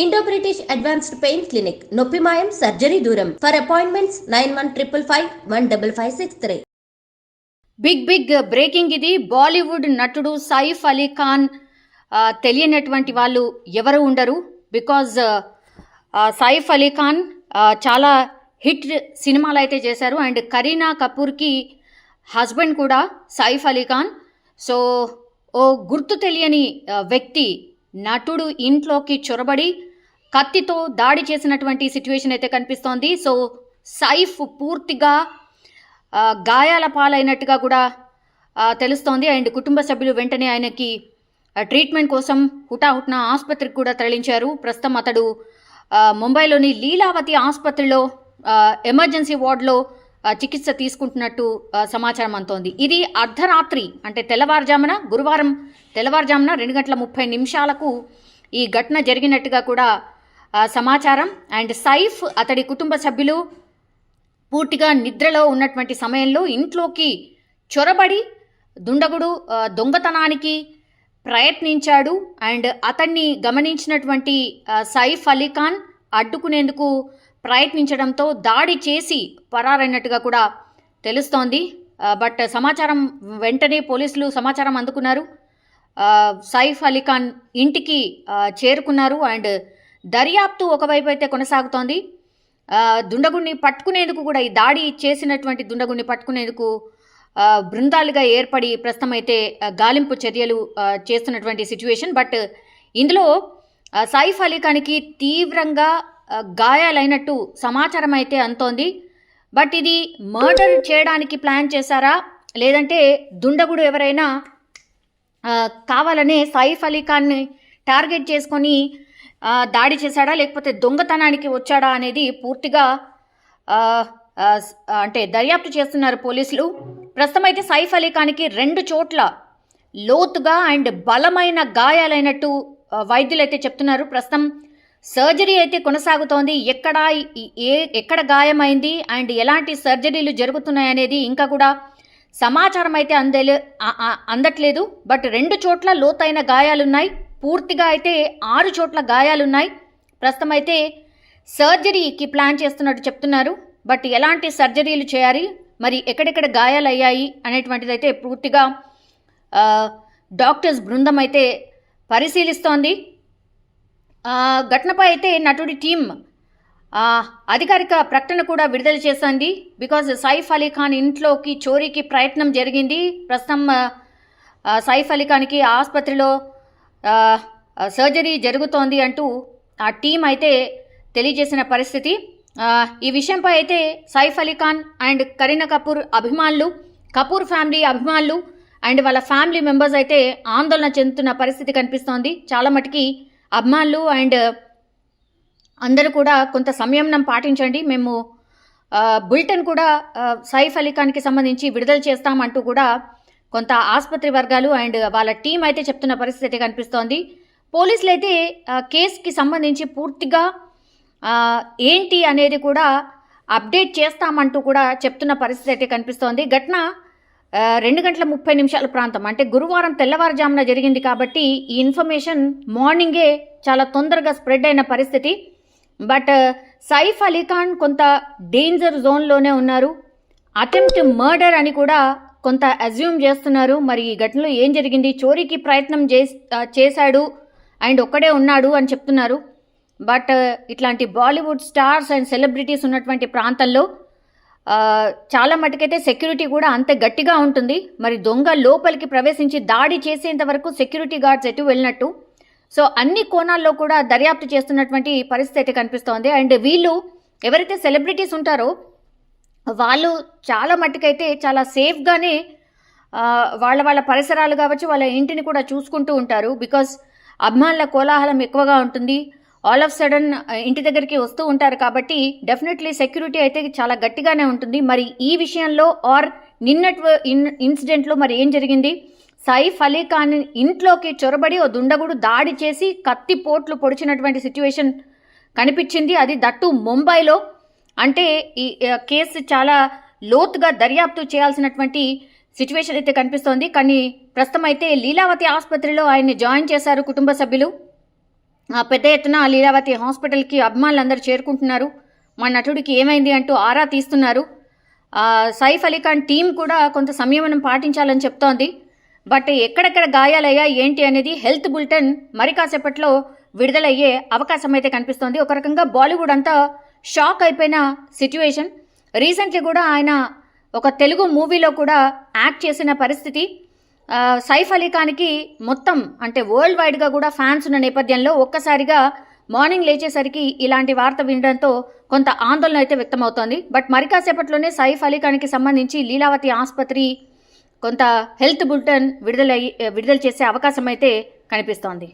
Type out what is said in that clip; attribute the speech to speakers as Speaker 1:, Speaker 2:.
Speaker 1: Indo British advanced pain clinic, నొప్పి మాయం, surgery దూరం. For appointments 9155515563.
Speaker 2: బిగ్ బ్రేకింగ్ ఇది. బాలీవుడ్ నటుడు సైఫ్ అలీ ఖాన్ తెలియనటువంటి వాళ్ళు ఎవరు ఉండరు. బికాజ్ సైఫ్ అలీ ఖాన్ చాలా హిట్ సినిమాలు అయితే చేశారు. అండ్ కరీనా కపూర్కి హస్బెండ్ కూడా సైఫ్ అలీ ఖాన్. సో ఓ గుర్తు తెలియని వ్యక్తి నటుడు ఇంట్లోకి చొరబడి కత్తితో దాడి చేసినటువంటి సిచ్యువేషన్ అయితే కనిపిస్తోంది. సో సైఫ్ పూర్తిగా గాయాల పాలైనట్టుగా కూడా తెలుస్తోంది. అండ్ కుటుంబ సభ్యులు వెంటనే ఆయనకి ట్రీట్మెంట్ కోసం హుటాహుట్న ఆసుపత్రికి కూడా తరలించారు. ప్రస్తుతం అతడు ముంబైలోని లీలావతి ఆసుపత్రిలో ఎమర్జెన్సీ వార్డులో చికిత్స తీసుకుంటున్నట్టు సమాచారం అందుతోంది. ఇది అర్ధరాత్రి అంటే గురువారం తెల్లవారుజామున 2:30 ఈ ఘటన జరిగినట్టుగా కూడా సమాచారం. అండ్ సైఫ్ అతడి కుటుంబ సభ్యులు పూర్తిగా నిద్రలో ఉన్నటువంటి సమయంలో ఇంట్లోకి చొరబడి దుండగుడు దొంగతనానికి ప్రయత్నించాడు. అండ్ అతన్ని గమనించినటువంటి సైఫ్ అలీ ఖాన్ అడ్డుకునేందుకు ప్రయత్నించడంతో దాడి చేసి పరారైనట్టుగా కూడా తెలుస్తోంది. బట్ వెంటనే పోలీసులు సమాచారం అందుకున్నారు. సైఫ్ అలీ ఖాన్ ఇంటికి చేరుకున్నారు. అండ్ దర్యాప్తు ఒకవైపు అయితే కొనసాగుతోంది. దుండగుడిని పట్టుకునేందుకు కూడా, ఈ దాడి చేసినటువంటి దుండగుడిని పట్టుకునేందుకు బృందాలుగా ఏర్పడి ప్రస్తుతం అయితే గాలింపు చర్యలు చేస్తున్నటువంటి సిచ్యువేషన్. బట్ ఇందులో సైఫ్ అలీ ఖాన్కి తీవ్రంగా గాయాలైనట్టు సమాచారం అయితే అందుతోంది. బట్ ఇది మర్డర్ చేయడానికి ప్లాన్ చేశారా, లేదంటే దుండగుడు ఎవరైనా కావాలనే సైఫ్ అలీ ఖాన్ని టార్గెట్ చేసుకొని దాడి చేశాడా, లేకపోతే దొంగతనానికి వచ్చాడా అనేది పూర్తిగా అంటే దర్యాప్తు చేస్తున్నారు పోలీసులు. ప్రస్తుతం అయితే సైఫ్ అలీ ఖాన్కి 2 చోట్ల లోతుగా అండ్ బలమైన గాయాలైనట్టు వైద్యులు అయితే చెప్తున్నారు. ప్రస్తుతం సర్జరీ అయితే కొనసాగుతోంది. ఎక్కడ గాయమైంది అండ్ ఎలాంటి సర్జరీలు జరుగుతున్నాయనేది ఇంకా కూడా సమాచారం అయితే అందట్లేదు. బట్ 2 చోట్ల లోతైన గాయాలున్నాయి. పూర్తిగా అయితే 6 చోట్ల గాయాలున్నాయి. ప్రస్తుతం అయితే సర్జరీకి ప్లాన్ చేస్తున్నట్టు చెప్తున్నారు. బట్ ఎలాంటి సర్జరీలు చేయాలి, మరి ఎక్కడెక్కడ గాయాలు అయ్యాయి అనేటువంటిది అయితే పూర్తిగా డాక్టర్స్ బృందం అయితే పరిశీలిస్తోంది. ఘటనపై అయితే నటుడి టీం అధికారిక ప్రకటన కూడా విడుదల చేసింది. బికాజ్ సైఫ్ అలీ ఖాన్ ఇంట్లోకి చోరీకి ప్రయత్నం జరిగింది. ప్రస్తుతం సైఫ్ అలీ ఖాన్కి ఆసుపత్రిలో సర్జరీ జరుగుతోంది అంటూ ఆ టీం అయితే తెలియజేసిన పరిస్థితి. ఈ విషయంపై అయితే సైఫ్ అలీ ఖాన్ అండ్ కరీనా కపూర్ అభిమానులు, కపూర్ ఫ్యామిలీ అభిమానులు అండ్ వాళ్ళ ఫ్యామిలీ మెంబర్స్ అయితే ఆందోళన చెందుతున్న పరిస్థితి కనిపిస్తోంది. చాలా మటుకి అభిమానులు అండ్ అందరూ కూడా కొంత సంయమనం పాటించండి, మేము బులెటిన్ కూడా సైఫ్ అలీ ఖాన్కి సంబంధించి విడుదల చేస్తామంటూ కూడా కొంత ఆసుపత్రి వర్గాలు అండ్ వాళ్ళ టీం అయితే చెప్తున్న పరిస్థితి కనిపిస్తోంది. పోలీసులు అయితే కేసుకి సంబంధించి పూర్తిగా ఏంటి అనేది కూడా అప్డేట్ చేస్తామంటూ కూడా చెప్తున్న పరిస్థితి అయితే కనిపిస్తోంది. ఘటన 2:30 ప్రాంతం అంటే గురువారం తెల్లవారుజామున జరిగింది కాబట్టి ఈ ఇన్ఫర్మేషన్ మార్నింగే చాలా తొందరగా స్ప్రెడ్ అయిన పరిస్థితి. బట్ సైఫ్ అలీ ఖాన్ కొంత డేంజర్ జోన్లోనే ఉన్నారు. అటెంప్ట్ మర్డర్ అని కూడా కొంత అజ్యూమ్ చేస్తున్నారు. మరి ఈ ఘటనలో ఏం జరిగింది, చోరీకి ప్రయత్నం చేశాడు అండ్ ఒక్కడే ఉన్నాడు అని చెప్తున్నారు. బట్ ఇట్లాంటి బాలీవుడ్ స్టార్స్ అండ్ సెలబ్రిటీస్ ఉన్నటువంటి ప్రాంతంలో చాలా మటుకైతే సెక్యూరిటీ కూడా అంత గట్టిగా ఉంటుంది. మరి దొంగ లోపలికి ప్రవేశించి దాడి చేసేంత వరకు సెక్యూరిటీ గార్డ్స్ ఎటు వెళ్ళినట్టు. సో అన్ని కోణాల్లో కూడా దర్యాప్తు చేస్తున్నటువంటి పరిస్థితి అయితే కనిపిస్తోంది. అండ్ వీళ్ళు ఎవరైతే సెలబ్రిటీస్ ఉంటారో వాళ్ళు చాలా మట్టుకైతే చాలా సేఫ్గానే వాళ్ళ పరిసరాలు కావచ్చు, వాళ్ళ ఇంటిని కూడా చూసుకుంటూ ఉంటారు. బికాస్ అభిమానుల కోలాహలం ఎక్కువగా ఉంటుంది. ఆల్ ఆఫ్ సడన్ ఇంటి దగ్గరికి వస్తూ ఉంటారు కాబట్టి డెఫినెట్లీ సెక్యూరిటీ అయితే చాలా గట్టిగానే ఉంటుంది. మరి ఈ విషయంలో ఆర్ నిన్నటి ఇన్సిడెంట్లో మరి ఏం జరిగింది, సైఫ్ అలీ ఖాన్ ఇంట్లోకి చొరబడి ఓ దుండగుడు దాడి చేసి కత్తి పోట్లు పొడిచినటువంటి సిచ్యువేషన్ కనిపించింది. అది దట్టు ముంబైలో. అంటే ఈ కేసు చాలా లోతుగా దర్యాప్తు చేయాల్సినటువంటి సిచ్యువేషన్ అయితే కనిపిస్తోంది. కానీ ప్రస్తుతం అయితే లీలావతి ఆసుపత్రిలో ఆయన్ని జాయిన్ చేశారు కుటుంబ సభ్యులు. పెద్ద ఎత్తున లీలావతి హాస్పిటల్కి అభిమానులందరూ చేరుకుంటున్నారు. మా నటుడికి ఏమైంది అంటూ ఆరా తీస్తున్నారు. సైఫ్ అలీ ఖాన్ టీం కూడా కొంత సంయమనం పాటించాలని చెప్తోంది. బట్ ఎక్కడెక్కడ గాయాలయ్యా ఏంటి అనేది హెల్త్ బులెటిన్ మరి కాసేపట్లో విడుదలయ్యే అవకాశం అయితే కనిపిస్తోంది. ఒక రకంగా బాలీవుడ్ అంతా షాక్ అయిపోయిన సిట్యుయేషన్. రీసెంట్లీ కూడా ఆయన ఒక తెలుగు మూవీలో కూడా యాక్ట్ చేసిన పరిస్థితి. సైఫ్ అలీ ఖాన్కి మొత్తం అంటే వరల్డ్ వైడ్గా కూడా ఫ్యాన్స్ ఉన్న నేపథ్యంలో ఒక్కసారిగా మార్నింగ్ లేచేసరికి ఇలాంటి వార్త వినడంతో కొంత ఆందోళన అయితే వ్యక్తమవుతోంది. బట్ మరి కాసేపట్లోనే సైఫ్ అలీ ఖాన్కి సంబంధించి లీలావతి ఆసుపత్రి కొంత హెల్త్ బులెటిన్ విడుదల చేసే అవకాశం అయితే కనిపిస్తోంది.